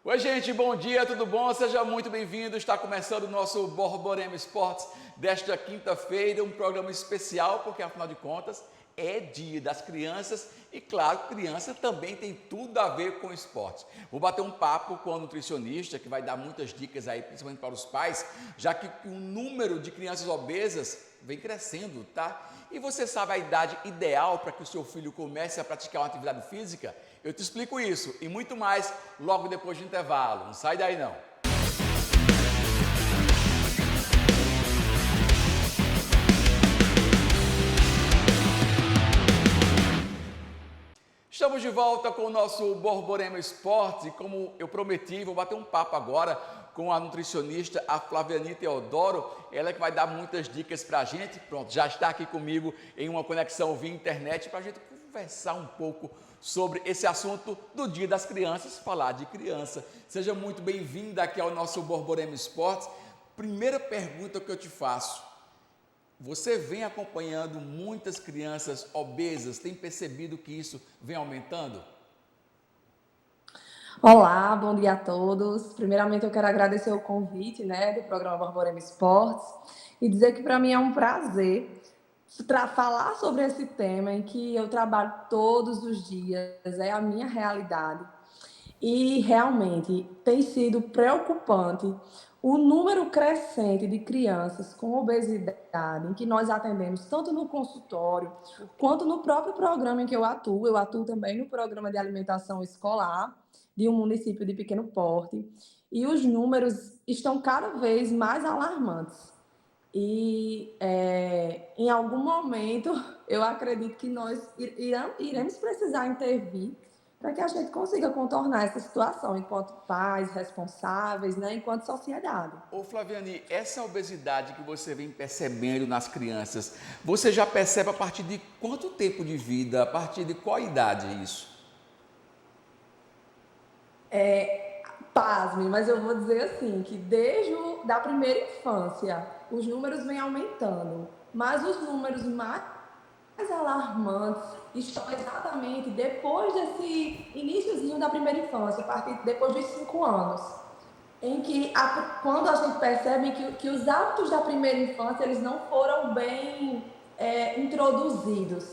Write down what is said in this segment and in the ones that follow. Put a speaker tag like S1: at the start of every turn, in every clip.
S1: Oi, gente, bom dia, tudo bom? Seja muito bem-vindo. Está começando o nosso Borborema Esportes desta quinta-feira, um programa especial, porque afinal de contas é dia das crianças e, claro, criança também tem tudo a ver com esporte. Vou bater um papo com a nutricionista que vai dar muitas dicas aí, principalmente para os pais, já que o número de crianças obesas vem crescendo, tá? E você sabe a idade ideal para que o seu filho comece a praticar uma atividade física? Eu te explico isso e muito mais logo depois do intervalo. Não sai daí não. Estamos de volta com o nosso Borborema Esportes e como eu prometi, vou bater um papo agora com a nutricionista, a Flaviane Teodoro, ela que vai dar muitas dicas para a gente. Pronto, já está aqui comigo em uma conexão via internet para a gente conversar um pouco sobre esse assunto do Dia das Crianças, falar de criança. Seja muito bem-vinda aqui ao nosso Borborema Esportes. Primeira pergunta que eu te faço, você vem acompanhando muitas crianças obesas, tem percebido que isso vem aumentando?
S2: Olá, bom dia a todos. Primeiramente, eu quero agradecer o convite, do programa Borborema Esportes e dizer que para mim é um prazer falar sobre esse tema em que eu trabalho todos os dias, é a minha realidade. E realmente tem sido preocupante o número crescente de crianças com obesidade, em que nós atendemos tanto no consultório quanto no próprio programa em que eu atuo. Eu atuo também no programa de alimentação escolar de um município de pequeno porte, e os números estão cada vez mais alarmantes. E em algum momento eu acredito que nós iremos precisar intervir para que a gente consiga contornar essa situação enquanto pais responsáveis, enquanto sociedade.
S1: Ô Flaviane, essa obesidade que você vem percebendo nas crianças, você já percebe a partir de quanto tempo de vida, a partir de qual idade é isso?
S2: Pasme, mas eu vou dizer assim, que desde da primeira infância, os números vêm aumentando, mas os números mais alarmantes estão exatamente depois desse iníciozinho da primeira infância, depois dos 5 anos, em que quando a gente percebe que os hábitos da primeira infância eles não foram bem introduzidos.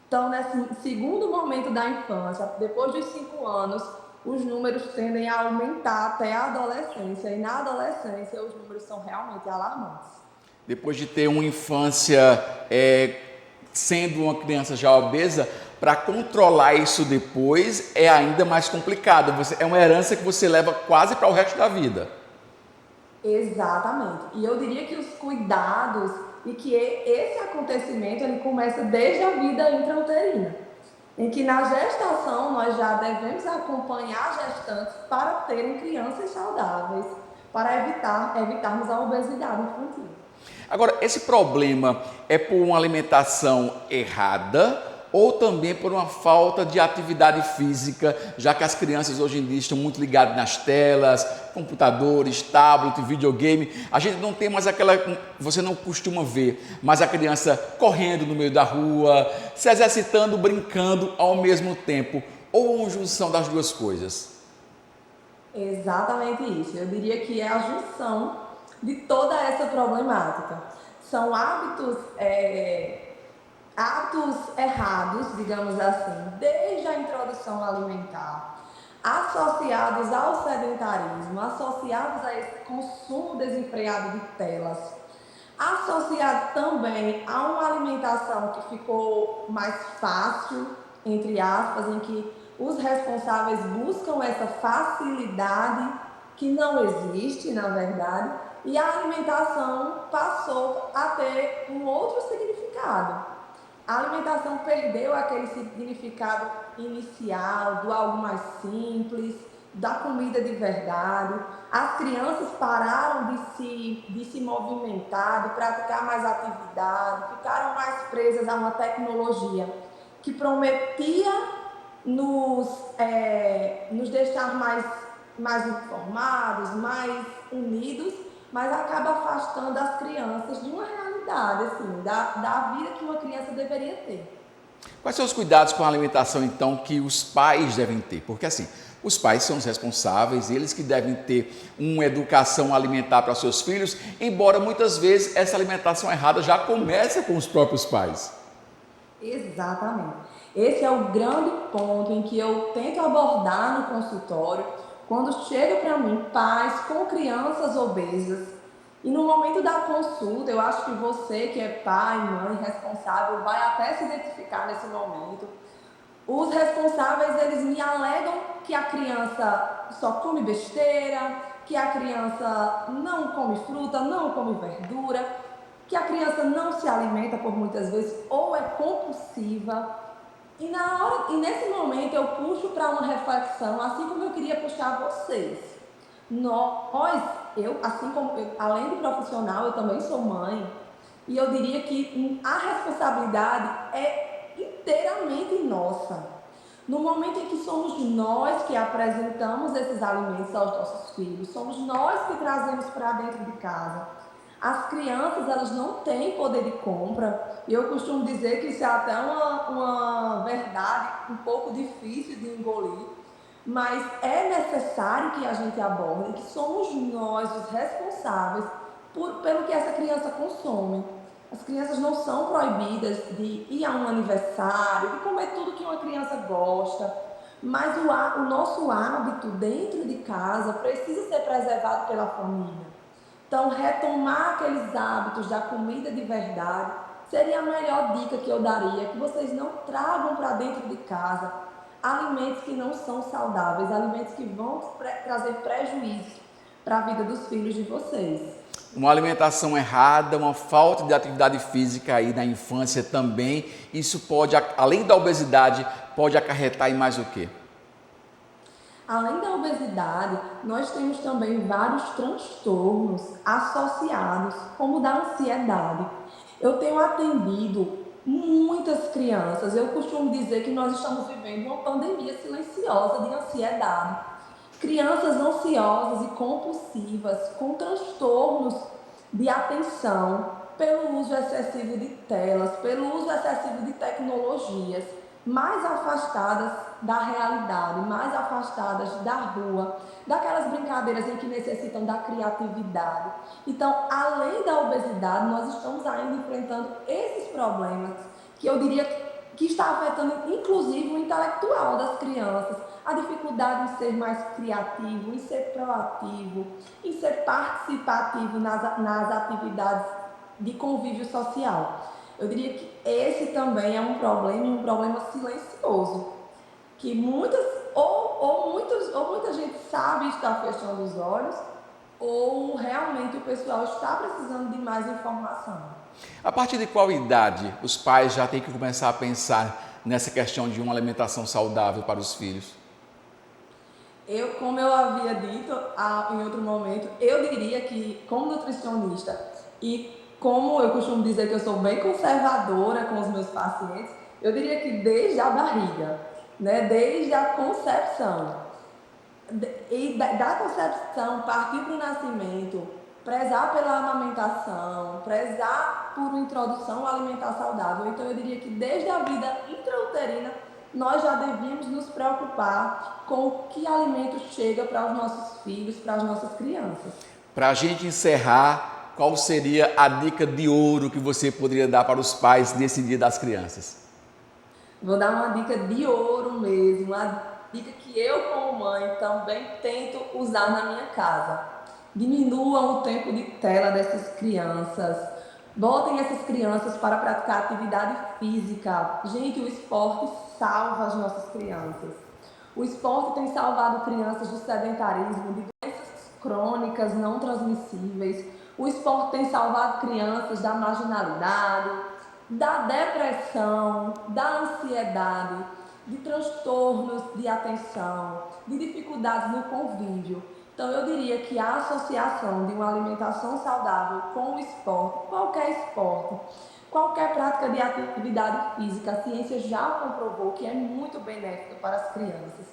S2: Então, nesse segundo momento da infância, depois dos 5 anos, os números tendem a aumentar até a adolescência, e na adolescência os números são realmente alarmantes.
S1: Depois de ter uma infância sendo uma criança já obesa, para controlar isso depois é ainda mais complicado. É uma herança que você leva quase para o resto da vida.
S2: Exatamente. E eu diria que os cuidados e que esse acontecimento ele começa desde a vida intrauterina, em que na gestação nós já devemos acompanhar gestantes para terem crianças saudáveis, para evitarmos a obesidade infantil.
S1: Agora, esse problema é por uma alimentação errada ou também por uma falta de atividade física, já que as crianças hoje em dia estão muito ligadas nas telas, computadores, tablet, videogame. A gente não tem mais aquela, você não costuma ver, mas a criança correndo no meio da rua, se exercitando, brincando ao mesmo tempo, ou uma junção das duas coisas.
S2: Exatamente isso. Eu diria que é a junção de toda essa problemática. São hábitos errados, digamos assim, desde a introdução alimentar, associados ao sedentarismo, associados a esse consumo desenfreado de telas, associado também a uma alimentação que ficou mais fácil, entre aspas, em que os responsáveis buscam essa facilidade que não existe, na verdade, e a alimentação passou a ter um outro significado. A alimentação perdeu aquele significado inicial do algo mais simples, da comida de verdade. As crianças pararam de se movimentar, de praticar mais atividade, ficaram mais presas a uma tecnologia que prometia nos deixar mais informados, mais unidos, mas acaba afastando as crianças de uma realidade, assim, da vida que uma criança deveria ter.
S1: Quais são os cuidados com a alimentação, então, que os pais devem ter? Porque, assim, Os pais são os responsáveis, eles que devem ter uma educação alimentar para seus filhos, embora muitas vezes essa alimentação errada já comece com os próprios pais.
S2: Exatamente. Esse é o grande ponto em que eu tento abordar no consultório, quando chega para mim pais com crianças obesas. E no momento da consulta, eu acho que você que é pai, mãe, responsável, vai até se identificar nesse momento. Os responsáveis, eles me alegam que a criança só come besteira, que a criança não come fruta, não come verdura, que a criança não se alimenta por muitas vezes ou é compulsiva. E nesse momento eu puxo para uma reflexão, assim como eu queria puxar vocês. Nós, assim como além de profissional, eu também sou mãe, e eu diria que a responsabilidade é inteiramente nossa. No momento em que somos nós que apresentamos esses alimentos aos nossos filhos, somos nós que trazemos para dentro de casa. As crianças, elas não têm poder de compra, e eu costumo dizer que isso é até uma verdade um pouco difícil de engolir, mas é necessário que a gente aborde que somos nós os responsáveis pelo que essa criança consome. As crianças não são proibidas de ir a um aniversário, de comer tudo que uma criança gosta, mas o nosso hábito dentro de casa precisa ser preservado pela família. Então, retomar aqueles hábitos da comida de verdade seria a melhor dica que eu daria, que vocês não tragam para dentro de casa alimentos que não são saudáveis, alimentos que vão trazer prejuízos para a vida dos filhos de vocês.
S1: Uma alimentação errada, uma falta de atividade física aí na infância também, isso pode, além da obesidade, pode acarretar em mais o quê?
S2: Além da obesidade, nós temos também vários transtornos associados, como o da ansiedade. Eu tenho atendido muitas crianças, eu costumo dizer que nós estamos vivendo uma pandemia silenciosa de ansiedade. Crianças ansiosas e compulsivas, com transtornos de atenção, pelo uso excessivo de telas, pelo uso excessivo de tecnologias, mais afastadas da realidade, mais afastadas da rua, daquelas brincadeiras em que necessitam da criatividade. Então, além da obesidade, nós estamos ainda enfrentando esses problemas que eu diria que está afetando inclusive o intelectual das crianças, a dificuldade em ser mais criativo, em ser proativo, em ser participativo nas atividades de convívio social. Eu diria que esse também é um problema silencioso, que muita gente sabe estar fechando os olhos, ou realmente o pessoal está precisando de mais informação.
S1: A partir de qual idade os pais já têm que começar a pensar nessa questão de uma alimentação saudável para os filhos?
S2: Como eu havia dito em outro momento, eu diria que, como nutricionista, e como eu costumo dizer que eu sou bem conservadora com os meus pacientes, eu diria que desde a barriga, né, desde a concepção, e da concepção partir para o nascimento, prezar pela amamentação, prezar por uma introdução alimentar saudável. Então eu diria que desde a vida intrauterina nós já devíamos nos preocupar com o que alimento chega para os nossos filhos, para as nossas crianças.
S1: Para a gente encerrar, qual seria a dica de ouro que você poderia dar para os pais nesse Dia das Crianças?
S2: Vou dar uma dica de ouro mesmo, uma dica que eu, como mãe, também tento usar na minha casa. Diminuam o tempo de tela dessas crianças. Botem essas crianças para praticar atividade física. Gente, o esporte salva as nossas crianças. O esporte tem salvado crianças do sedentarismo, de doenças crônicas não transmissíveis. O esporte tem salvado crianças da marginalidade, da depressão, da ansiedade, de transtornos de atenção, de dificuldades no convívio. Então, eu diria que a associação de uma alimentação saudável com o esporte, qualquer prática de atividade física, a ciência já comprovou que é muito benéfica para as crianças.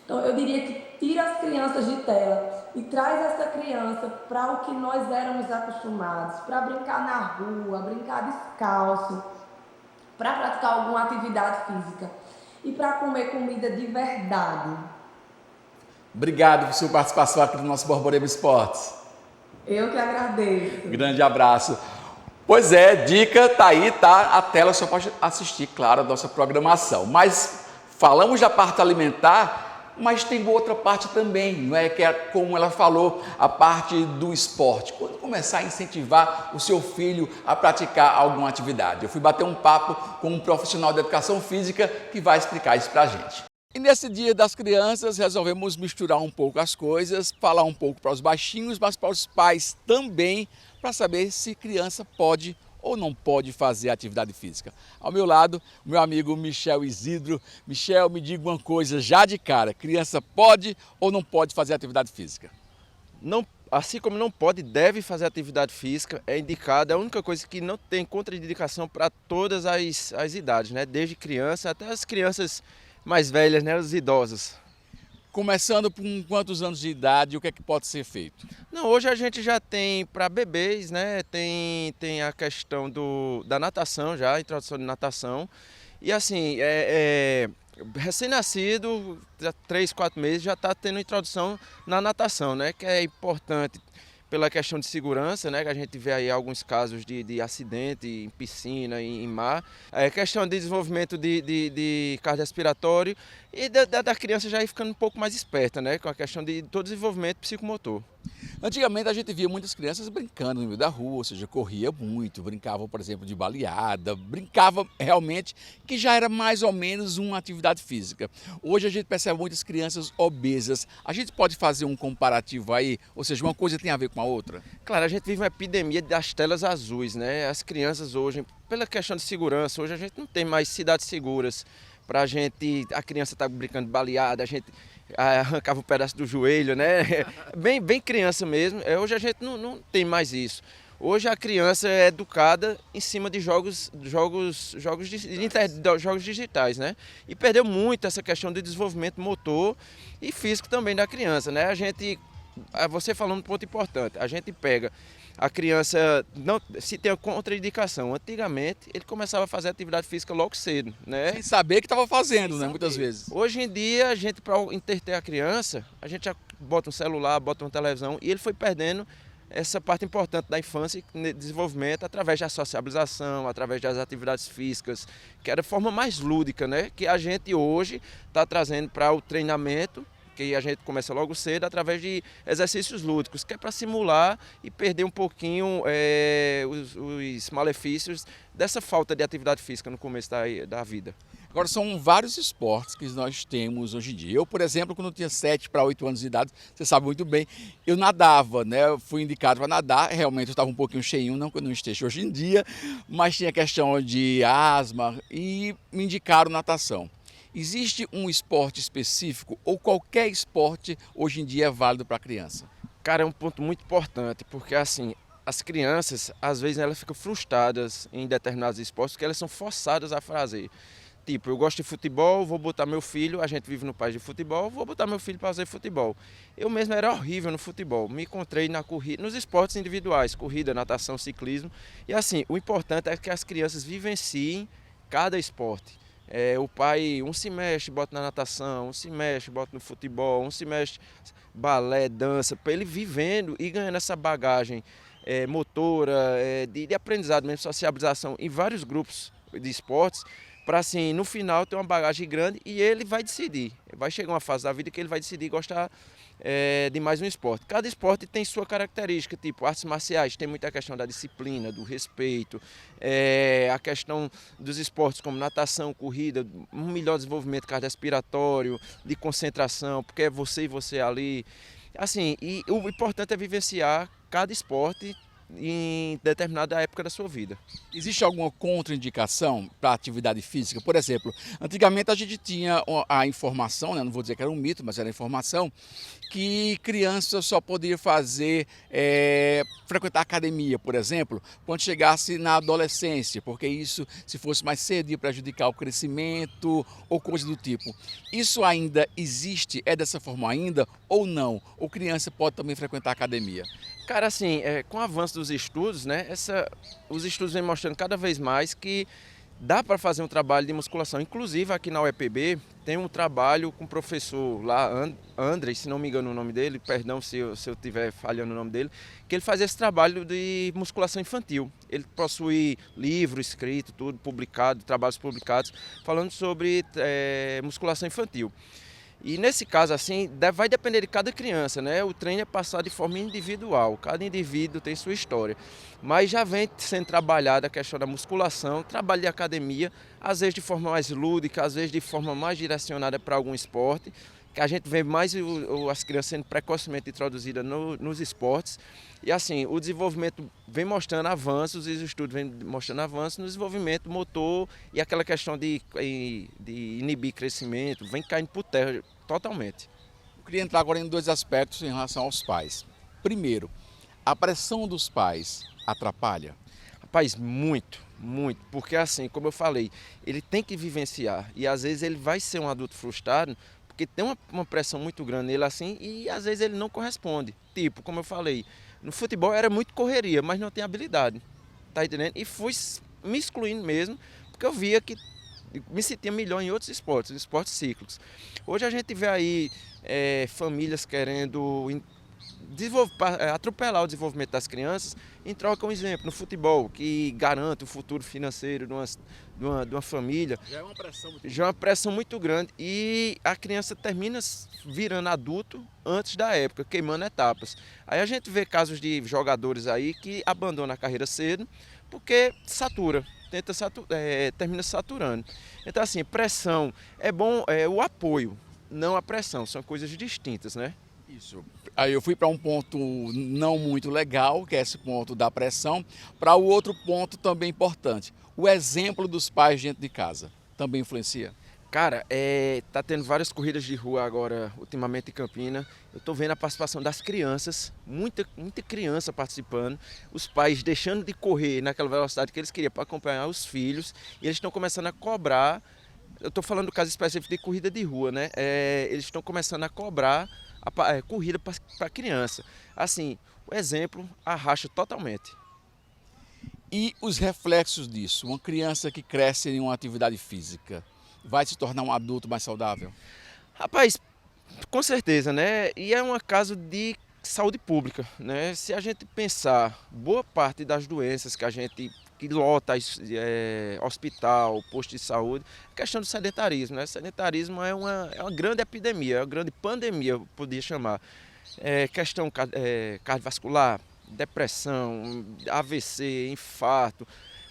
S2: Então, eu diria que tira as crianças de tela e traz essa criança para o que nós éramos acostumados, para brincar na rua, brincar descalço, para praticar alguma atividade física e para comer comida de verdade.
S1: Obrigado por sua participação aqui no nosso Borborema Esportes.
S2: Eu que agradeço.
S1: Grande abraço. Pois é, dica tá aí, tá? A tela só pode assistir, claro, a nossa programação. Mas falamos da parte alimentar, mas tem outra parte também, não é? Que é, como ela falou, a parte do esporte. Quando começar a incentivar o seu filho a praticar alguma atividade? Eu fui bater um papo com um profissional de educação física que vai explicar isso pra gente. E nesse Dia das Crianças resolvemos misturar um pouco as coisas, falar um pouco para os baixinhos, mas para os pais também, para saber se criança pode ou não pode fazer atividade física. Ao meu lado, meu amigo Michel Isidro. Michel, me diga uma coisa já de cara, criança pode ou não pode fazer atividade física?
S3: Não, assim como não pode, deve fazer atividade física, é indicada, é a única coisa que não tem contraindicação para todas as idades, né? Desde criança até as crianças mais velhas, né, os idosos.
S1: Começando com quantos anos de idade, o que é que pode ser feito?
S3: Não, hoje a gente já tem para bebês, né, tem a questão da natação já, a introdução de natação. E assim, recém-nascido, 3, 4 meses, já está tendo introdução na natação, né, que é importante pela questão de segurança, né, que a gente vê aí alguns casos de acidente em piscina, em mar. Questão de desenvolvimento de cardiorrespiratório e da criança já ir ficando um pouco mais esperta, né, com a questão de todo desenvolvimento psicomotor.
S1: Antigamente a gente via muitas crianças brincando no meio da rua, ou seja, corria muito, brincavam, por exemplo, de baleada, brincava realmente que já era mais ou menos uma atividade física. Hoje a gente percebe muitas crianças obesas. A gente pode fazer um comparativo aí, ou seja, uma coisa tem a ver com a outra?
S3: Claro, a gente vive uma epidemia das telas azuis, né? As crianças hoje, pela questão de segurança, hoje a gente não tem mais cidades seguras para a criança tá brincando de baleada, a gente arrancava um pedaço do joelho, né? Bem criança mesmo. Hoje a gente não tem mais isso. Hoje a criança é educada em cima de jogos digitais, né? E perdeu muito essa questão de desenvolvimento motor e físico também da criança, né? Você falando um ponto importante, a gente pega a criança, se tem a contraindicação, antigamente ele começava a fazer atividade física logo cedo, né?
S1: Sem saber que estava fazendo, né? Muitas vezes.
S3: Hoje em dia, a gente, para entreter a criança, a gente já bota um celular, bota uma televisão e ele foi perdendo essa parte importante da infância e desenvolvimento através da sociabilização, através das atividades físicas, que era a forma mais lúdica, né? Que a gente hoje está trazendo para o treinamento, que a gente começa logo cedo através de exercícios lúdicos, que é para simular e perder um pouquinho os malefícios dessa falta de atividade física no começo da vida.
S1: Agora, são vários esportes que nós temos hoje em dia. Eu, por exemplo, quando eu tinha 7 para 8 anos de idade, você sabe muito bem, eu nadava, né? Eu fui indicado para nadar, realmente eu estava um pouquinho cheinho, não que eu não esteja hoje em dia, mas tinha questão de asma e me indicaram natação. Existe um esporte específico ou qualquer esporte hoje em dia é válido para a criança?
S3: Cara, é um ponto muito importante, porque assim, as crianças, às vezes, elas ficam frustradas em determinados esportes porque elas são forçadas a fazer. Tipo, eu gosto de futebol, vou botar meu filho, a gente vive no país de futebol, vou botar meu filho para fazer futebol. Eu mesmo era horrível no futebol, me encontrei na corrida, nos esportes individuais, corrida, natação, ciclismo. E assim, o importante é que as crianças vivenciem cada esporte. O pai, um se mexe, bota na natação, um se mexe, bota no futebol, um se mexe, balé, dança, para ele vivendo e ganhando essa bagagem motora, de aprendizado mesmo, sociabilização em vários grupos de esportes, para assim, no final ter uma bagagem grande e ele vai decidir. Vai chegar uma fase da vida que ele vai decidir gostar de mais um esporte. Cada esporte tem sua característica, tipo artes marciais, tem muita questão da disciplina, do respeito, a questão dos esportes como natação, corrida, um melhor desenvolvimento cardiorrespiratório, de concentração, porque é você e você ali. Assim, e o importante é vivenciar cada esporte em determinada época da sua vida.
S1: Existe alguma contraindicação para a atividade física? Por exemplo, antigamente a gente tinha a informação, né, não vou dizer que era um mito, mas era a informação, que criança só podia frequentar academia, por exemplo, quando chegasse na adolescência, porque isso, se fosse mais cedo, ia prejudicar o crescimento ou coisa do tipo. Isso ainda existe? É dessa forma ainda ou não? Ou criança pode também frequentar academia?
S3: Cara, assim, com o avanço dos estudos, né, os estudos vêm mostrando cada vez mais que dá para fazer um trabalho de musculação. Inclusive aqui na UEPB tem um trabalho com o professor lá, André, se não me engano o nome dele, perdão se eu estiver falhando o nome dele, que ele faz esse trabalho de musculação infantil. Ele possui livro escrito, tudo publicado, trabalhos publicados, falando sobre musculação infantil. E nesse caso, assim, vai depender de cada criança, né? O treino é passado de forma individual, cada indivíduo tem sua história. Mas já vem sendo trabalhada a questão da musculação, trabalho de academia, às vezes de forma mais lúdica, às vezes de forma mais direcionada para algum esporte, que a gente vê mais as crianças sendo precocemente introduzidas nos esportes. E assim, o desenvolvimento vem mostrando avanços, e os estudos vêm mostrando avanços no desenvolvimento motor e aquela questão de inibir crescimento, vem caindo por terra totalmente.
S1: Eu queria entrar agora em dois aspectos em relação aos pais. Primeiro, a pressão dos pais atrapalha?
S3: Rapaz, muito, muito, porque assim, como eu falei, ele tem que vivenciar e às vezes ele vai ser um adulto frustrado porque tem uma pressão muito grande nele assim e às vezes ele não corresponde. Tipo, como eu falei, no futebol era muito correria, mas não tem habilidade, tá entendendo? E fui me excluindo mesmo, porque eu via que me sentia melhor em outros esportes cíclicos. Hoje a gente vê aí famílias querendo atropelar o desenvolvimento das crianças em troca, um exemplo, no futebol, que garante o futuro financeiro de uma família.
S1: Já é uma pressão muito
S3: Já é uma pressão muito grande e a criança termina virando adulto antes da época, queimando etapas. Aí a gente vê casos de jogadores aí que abandonam a carreira cedo porque satura, termina saturando. Então assim, pressão é bom, o apoio, não a pressão, são coisas distintas, né?
S1: Isso. Aí eu fui para um ponto não muito legal, que é esse ponto da pressão, para o outro ponto também importante. O exemplo dos pais dentro de casa também influencia?
S3: Cara, tá tendo várias corridas de rua agora, ultimamente em Campina. Eu tô vendo a participação das crianças, muita criança participando, os pais deixando de correr naquela velocidade que eles queriam para acompanhar os filhos, e eles estão começando a cobrar. Eu estou falando do caso específico de corrida de rua, né? Eles estão começando a cobrar a corrida para criança. Assim, o exemplo arrasta totalmente.
S1: E os reflexos disso? Uma criança que cresce em uma atividade física vai se tornar um adulto mais saudável?
S3: Rapaz, com certeza, né? E é um caso de saúde pública, né? Se a gente pensar, boa parte das doenças que lota hospital, posto de saúde, questão do sedentarismo, né? Sedentarismo é uma grande epidemia, é uma grande pandemia, eu podia chamar. Questão cardiovascular, depressão, AVC, infarto.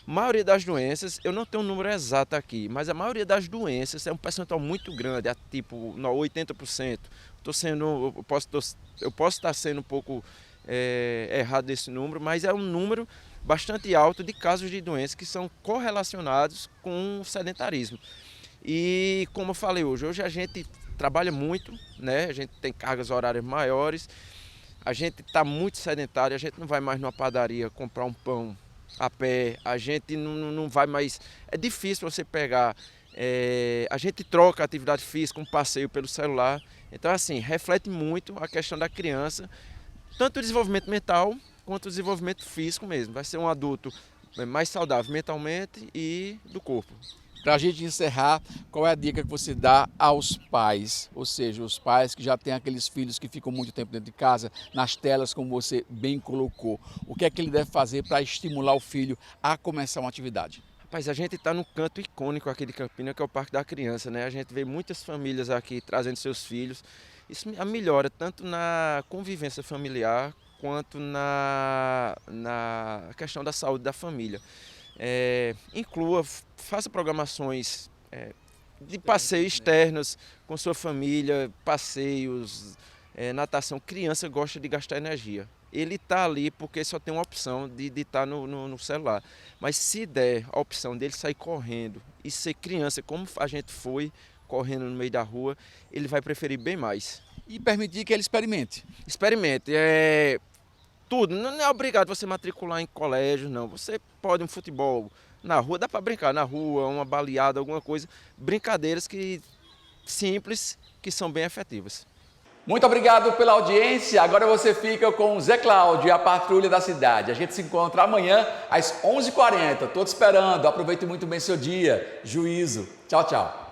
S3: A maioria das doenças, eu não tenho um número exato aqui, mas a maioria das doenças é um percentual muito grande, tipo 80%. Eu posso estar sendo um pouco errado nesse número, mas é um número bastante alto de casos de doenças que são correlacionados com o sedentarismo. E como eu falei hoje a gente trabalha muito, né? A gente tem cargas horárias maiores, a gente está muito sedentário, a gente não vai mais numa padaria comprar um pão a pé, a gente não vai mais. É difícil você pegar. A gente troca a atividade física, um passeio pelo celular. Então, assim, reflete muito a questão da criança, tanto o desenvolvimento mental quanto o desenvolvimento físico mesmo. Vai ser um adulto mais saudável mentalmente e do corpo.
S1: Para a gente encerrar, qual é a dica que você dá aos pais, ou seja, os pais que já têm aqueles filhos que ficam muito tempo dentro de casa, nas telas, como você bem colocou? O que é que ele deve fazer para estimular o filho a começar uma atividade?
S3: Rapaz, a gente está num canto icônico aqui de Campina, que é o Parque da Criança, né? A gente vê muitas famílias aqui trazendo seus filhos. Isso melhora tanto na convivência familiar quanto na questão da saúde da família. Inclua, faça programações de passeios externos com sua família, passeios, natação. Criança gosta de gastar energia. Ele está ali porque só tem uma opção de estar no celular. Mas se der a opção dele sair correndo e ser criança, como a gente foi correndo no meio da rua, ele vai preferir bem mais.
S1: E permitir que ele experimente.
S3: Experimente. Tudo. Não é obrigado você matricular em colégio, não. Você pode um futebol na rua, dá para brincar na rua, uma baleada, alguma coisa. Brincadeiras simples, que são bem efetivas.
S1: Muito obrigado pela audiência. Agora você fica com o Zé Cláudio e a Patrulha da Cidade. A gente se encontra amanhã às 11h40. Estou te esperando. Aproveite muito bem seu dia. Juízo. Tchau, tchau.